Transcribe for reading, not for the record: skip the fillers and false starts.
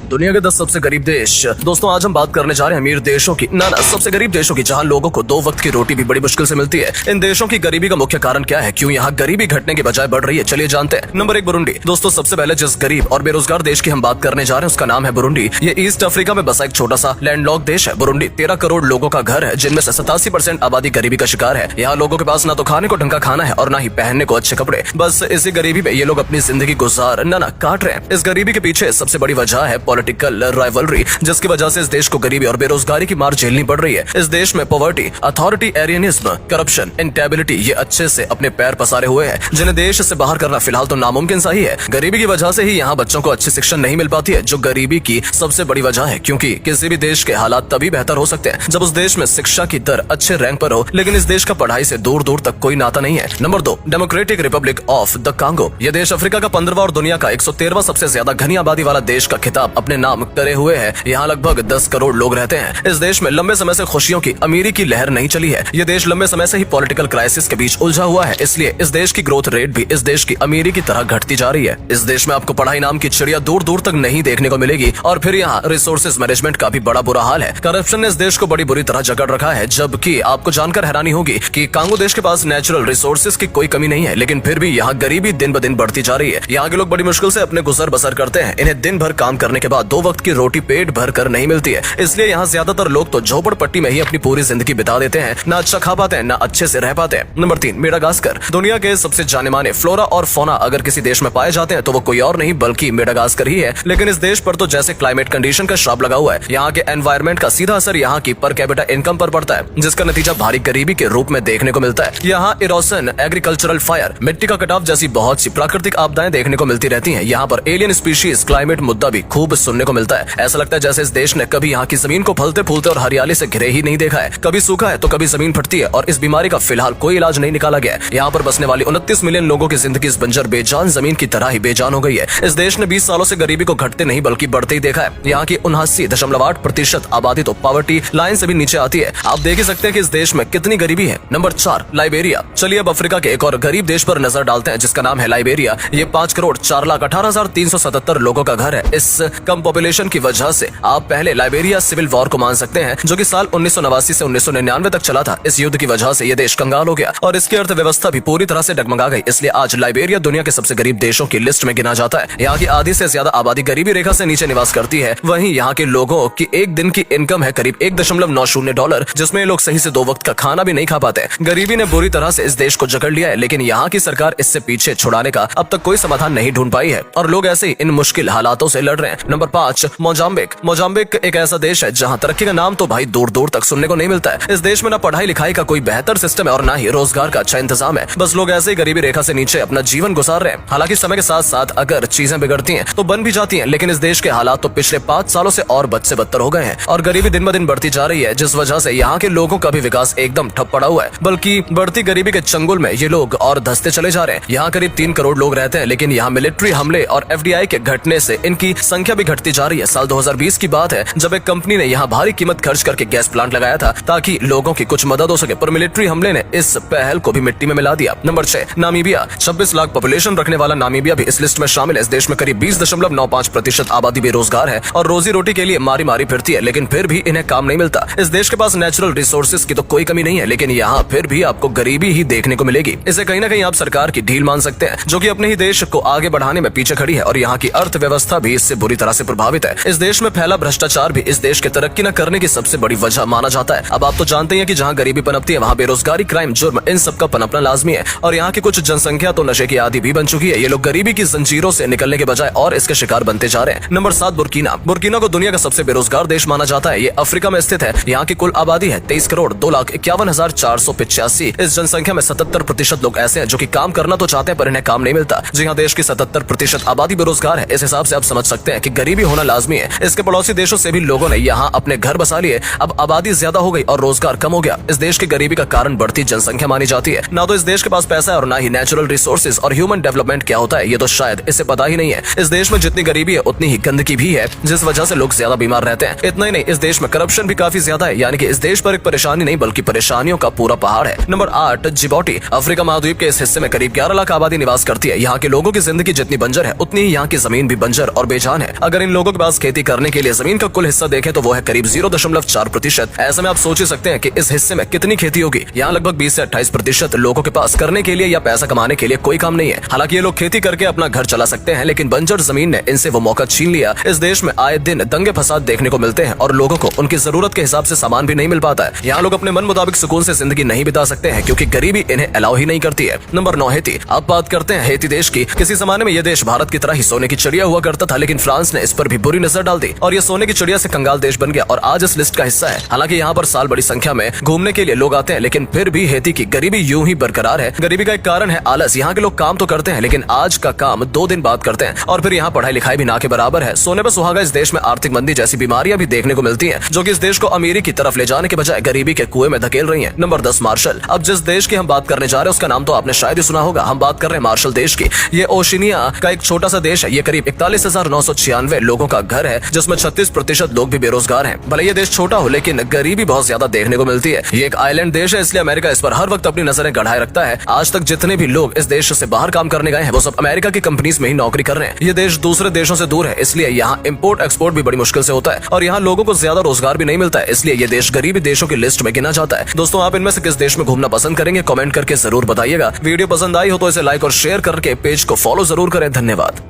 दुनिया के 10 सबसे गरीब देश। दोस्तों आज हम बात करने जा रहे हैं अमीर देशों की, ना सबसे गरीब देशों की, जहां लोगों को 2 वक्त की रोटी भी बड़ी मुश्किल से मिलती है। इन देशों की गरीबी का मुख्य कारण क्या है, क्यों यहाँ गरीबी घटने के बजाय बढ़ रही है, चलिए जानते हैं। Number 1 Burundi. दोस्तों सबसे पहले जिस गरीब और बेरोजगार देश की हम बात करने जा रहे हैं उसका नाम है बुरुंडी। ये ईस्ट अफ्रीका में बसा एक छोटा सा लैंडलॉक देश है। बुरुंडी 13 करोड़ लोगों का घर है, जिनमें से 87% आबादी गरीबी का शिकार है। यहाँ लोगों के पास ना तो खाने को ढंग का खाना है और ना ही पहनने को अच्छे कपड़े। बस इसी गरीबी में ये लोग अपनी जिंदगी गुजार ना काट रहे हैं। इस गरीबी के पीछे सबसे बड़ी वजह है पॉलिटिकल राइवलरी, जिसकी वजह से इस देश को गरीबी और बेरोजगारी की मार झेलनी पड़ रही है। इस देश में पॉवर्टी, अथॉरिटेरियनिज्म, करप्शन, इंस्टेबिलिटी ये अच्छे से अपने पैर पसारे हुए हैं, जिन्हें देश से बाहर करना फिलहाल तो नामुमकिन सा ही है। गरीबी की वजह से ही यहाँ बच्चों को अच्छी शिक्षा नहीं मिल पाती है, जो गरीबी की सबसे बड़ी वजह है। क्योंकि किसी भी देश के हालात तभी बेहतर हो सकते हैं जब उस देश में शिक्षा की दर अच्छे रैंक पर हो, लेकिन इस देश का पढ़ाई से दूर दूर तक कोई नाता नहीं है। Number 2 democratic Republic of the Congo. यह देश अफ्रीका का 15वां और दुनिया का 113वां सबसे ज्यादा घनी आबादी वाला देश का खिताब अपने नाम करे हुए है। यहाँ लगभग 10 करोड़ लोग रहते हैं। इस देश में लंबे समय से खुशियों की, अमीरी की लहर नहीं चली है। यह देश लंबे समय से ही पॉलिटिकल क्राइसिस के बीच उलझा हुआ है, इसलिए इस देश की ग्रोथ रेट भी इस देश की अमीरी की तरह घटती जा रही है। इस देश में आपको पढ़ाई नाम की चिड़िया दूर दूर तक नहीं देखने को मिलेगी, और फिर यहाँ रिसोर्सेज मैनेजमेंट का भी बड़ा बुरा हाल है। करप्शन ने इस देश को बड़ी बुरी तरह जकड़ रखा है, जबकि आपको जानकर हैरानी होगी कि कांगो देश के पास नेचुरल रिसोर्सेज की कोई कमी नहीं है, लेकिन फिर भी यहाँ गरीबी दिन ब दिन बढ़ती जा रही है। यहाँ के लोग बड़ी मुश्किल से अपने गुजर बसर करते हैं। इन्हें दिन भर काम करने के बाद 2 वक्त की रोटी पेट भर कर नहीं मिलती है, इसलिए यहाँ ज्यादातर लोग तो झोपड़पट्टी में ही अपनी पूरी जिंदगी बिता देते हैं। ना अच्छा खा पाते हैं, ना अच्छे से रह पाते हैं। Number 3 Madagascar. दुनिया के सबसे जाने माने फ्लोरा और फौना अगर किसी देश में पाए जाते हैं तो वो कोई और नहीं बल्कि मेडागास्कर ही है। लेकिन इस देश पर तो जैसे क्लाइमेट कंडीशन का श्राप लगा हुआ है। यहाँ के एनवायरमेंट का सीधा असर यहाँ की पर कैपिटा इनकम पर पड़ता है, जिसका नतीजा भारी गरीबी के रूप में देखने को मिलता है। यहाँ इरोशन, एग्रीकल्चरल फायर, मिट्टी का कटाव जैसी बहुत सी प्राकृतिक आपदाएं देखने को मिलती रहती हैं। यहाँ पर एलियन स्पीशीज, क्लाइमेट मुद्दा भी खूब सुनने को मिलता है। ऐसा लगता है जैसे इस देश ने कभी यहाँ की जमीन को फलते फूलते और हरियाली से घिरे ही नहीं देखा है। कभी सूखा है तो कभी जमीन फटती है, और इस बीमारी का फिलहाल कोई इलाज नहीं निकाला गया है। यहाँ पर बसने वाली 29 मिलियन लोगों की जिंदगी इस बंजर बेजान जमीन की तरह ही बेजान हो गई है। इस देश ने 20 सालों से गरीबी को घटते नहीं बल्कि बढ़ते ही देखा है। यहाँ की 79.8% आबादी तो पॉवर्टी लाइन से भी नीचे आती है। आप देख ही सकते हैं कि इस देश में कितनी गरीबी है। Number 4 Liberia. चलिए अब अफ्रीका के एक और गरीब देश पर नजर डालते हैं, जिसका नाम है लाइबेरिया। ये 5 करोड़ 4,18,377 लोगों का घर है। इस कम पॉपुलेशन की वजह से आप पहले लाइबेरिया सिविल वॉर को मान सकते हैं, जो कि साल 1989 से 1999 तक चला था। इस युद्ध की वजह से ये देश कंगाल हो गया और इसकी अर्थव्यवस्था भी पूरी तरह से डगमगा गई। इसलिए आज लाइबेरिया दुनिया के सबसे गरीब देशों की लिस्ट में गिना जाता है। यहाँ की आधी से ज्यादा आबादी गरीबी रेखा से नीचे निवास करती है। वहीं यहाँ के लोगों की एक दिन की इनकम है करीब $1.90, जिसमें लोग सही से 2 वक्त का खाना भी नहीं खा पाते। गरीबी ने बुरी तरह से इस देश को जकड़ लिया है, लेकिन यहाँ की सरकार इससे पीछे छुड़ाने का अब तक कोई समाधान नहीं ढूंढ पाई है, और लोग ऐसे ही इन मुश्किल हालातों से लड़ रहे हैं। Number 5 Mozambique. मोजाम्बिक एक ऐसा देश है जहाँ तरक्की का नाम तो भाई दूर दूर तक सुनने को नहीं मिलता है। इस देश में ना पढ़ाई लिखाई का कोई बेहतर सिस्टम है और ना ही रोजगार का अच्छा इंतजाम है। बस लोग ऐसे ही गरीबी रेखा से नीचे अपना जीवन गुजार रहे हैं। हालांकि समय के साथ साथ अगर चीजें बिगड़ती हैं तो बन भी जाती हैं, लेकिन इस देश के हालात तो पिछले 5 सालों से और बद से बदतर हो गए हैं, और गरीबी दिन ब दिन बढ़ती जा रही है, जिस वजह से यहाँ के लोगों का भी विकास एकदम ठप पड़ा हुआ है। बल्कि बढ़ती गरीबी के चंगुल में ये लोग और धंसते चले जा रहे हैं। यहाँ करीब 3 करोड़ लोग रहते हैं, लेकिन यहाँ मिलिट्री हमले और FDI के घटने से इनकी संख्या भी घटती जा रही है। साल 2020 की बात है जब एक कंपनी ने यहाँ भारी कीमत खर्च करके गैस प्लांट लगाया था ताकि लोगों की कुछ मदद हो सके, पर मिलिट्री हमले ने इस पहल को भी मिट्टी में मिला दिया। Number 6 Namibia. 26 लाख पॉपुलेशन रखने वाला नामीबिया भी इस लिस्ट में शामिल है। इस देश में करीब 20.95% आबादी बेरोजगार है और रोजी रोटी के लिए मारी मारी फिरती है, लेकिन फिर भी इन्हें काम नहीं मिलता। इस देश के पास नेचुरल रिसोर्सेज की तो कोई कमी नहीं है, लेकिन यहाँ फिर भी आपको गरीबी ही देखने को मिलेगी। इसे कहीं ना कहीं आप सरकार की ढील मान सकते हैं, जो कि अपने ही देश को आगे बढ़ाने में पीछे खड़ी है, और यहाँ की अर्थव्यवस्था भी इससे बुरी तरह से प्रभावित है। इस देश में फैला भ्रष्टाचार भी इस देश के तरक्की न करने की सबसे बड़ी वजह माना जाता है। अब आप तो जानते हैं कि जहाँ गरीबी पनपती है वहाँ बेरोजगारी, क्राइम, जुर्म, इन सब का पनपना लाजमी है, और यहाँ की कुछ जनसंख्या तो नशे की आदी भी बन चुकी है। ये लोग गरीबी की जंजीरों से निकलने के बजाय और इसके शिकार बनते जा रहे हैं। Number 7 Burkina. बुर्किना को दुनिया का सबसे बेरोजगार देश माना जाता है। ये अफ्रीका में स्थित है। यहाँ की कुल आबादी है 23 करोड़ 2,51,485। इस जनसंख्या में 77% लोग ऐसे हैं जो कि काम करना तो चाहते हैं पर इन्हें काम नहीं मिलता। जी हाँ, देश की 77% आबादी बेरोजगार है। इस हिसाब से आप समझ सकते हैं कि गरीबी होना लाजमी है। इसके पड़ोसी देशों से भी लोगों ने यहाँ अपने घर बसा लिए। अब आबादी ज्यादा हो गई और रोजगार कम हो गया। इस देश की गरीबी का कारण बढ़ती जनसंख्या मानी जाती है। ना तो इस देश के पास पैसा है और ना ही नेचुरल रिसोर्सेज और ह्यूमन डेवलपमेंट क्या होता है ये तो शायद इसे पता ही नहीं है। इस देश में जितनी गरीबी है उतनी ही गंदगी भी है, जिस वजह से लोग ज्यादा बीमार रहते हैं। इतना ही नहीं, इस देश में करप्शन भी काफी ज्यादा है, यानी कि इस देश पर एक परेशानी नहीं बल्कि परेशानियों का पूरा पहाड़ है। नंबर 8 जिबौटी। अफ्रीका महाद्वीप के इस हिस्से में करीब 11 लाख आबादी निवास करती है। यहाँ के लोगों की जिंदगी जितनी बंजर है उतनी ही यहाँ की जमीन भी बंजर और बेजान है। अगर अगर इन लोगों के पास खेती करने के लिए जमीन का कुल हिस्सा देखें तो वो है करीब 0.4%। ऐसे में आप सोच ही सकते हैं कि इस हिस्से में कितनी खेती होगी। यहाँ लगभग 20 से 28% लोगों के पास करने के लिए या पैसा कमाने के लिए कोई काम नहीं है। हालांकि ये लोग खेती करके अपना घर चला सकते हैं, लेकिन बंजर जमीन ने इनसे वो मौका छीन लिया। इस देश में आए दिन दंगे फसाद देखने को मिलते हैं और लोगों को उनकी जरूरत के हिसाब से सामान भी नहीं मिल पाता है। यहाँ लोग अपने मन मुताबिक सुकून से जिंदगी नहीं बिता सकते हैं क्योंकि गरीबी इन्हें अलाउ ही नहीं करती है। Number 9 Haiti. अब बात करते हैं हेती देश की। किसी जमाने में यह देश भारत की तरह ही सोने की चिड़िया हुआ करता था, लेकिन फ्रांस ने इस पर भी बुरी नजर डाल दी और ये सोने की चिड़िया से कंगाल देश बन गया और आज इस लिस्ट का हिस्सा है। हालांकि यहाँ पर साल बड़ी संख्या में घूमने के लिए लोग आते हैं, लेकिन फिर भी हेती की गरीबी यूं ही बरकरार है। गरीबी का एक कारण है आलस। यहाँ के लोग काम तो करते हैं, लेकिन आज का काम 2 दिन बाद करते हैं और फिर यहाँ पढ़ाई लिखाई भी ना के बराबर है। सोने पर सुहागा इस देश में आर्थिक मंदी जैसी बीमारियां भी देखने को मिलती हैं, जो कि इस देश को अमीरी की तरफ ले जाने के बजाय गरीबी के कुएं में धकेल रही हैं। Number 10 Marshall. अब जिस देश की हम बात करने जा रहे हैं उसका नाम तो आपने शायद ही सुना होगा। हम बात कर रहे हैं मार्शल देश की। ये ओशिनिया का एक छोटा सा देश है। ये करीब 41,996 लोगों का घर है, जिसमें 36% लोग भी बेरोजगार हैं। भले ये देश छोटा हो, लेकिन गरीबी बहुत ज्यादा देखने को मिलती है। ये एक आइलैंड देश है, इसलिए अमेरिका इस पर हर वक्त अपनी नजरें गड़ाए रखता है। आज तक जितने भी लोग इस देश से बाहर काम करने गए हैं वो सब अमेरिका की कंपनीज में ही नौकरी कर रहे हैं। ये देश दूसरे देशों से दूर है, इसलिए यहाँ इम्पोर्ट एक्सपोर्ट भी बड़ी मुश्किल से होता है और यहाँ लोगों को ज्यादा रोजगार भी नहीं मिलता है, इसलिए ये देश गरीबी देशों की लिस्ट में गिना जाता है। दोस्तों, आप इनमें से किस देश में घूमना पसंद करेंगे? कमेंट करके जरूर बताइएगा। वीडियो पसंद आई हो तो इसे लाइक और शेयर करके पेज को फॉलो जरूर करें। धन्यवाद।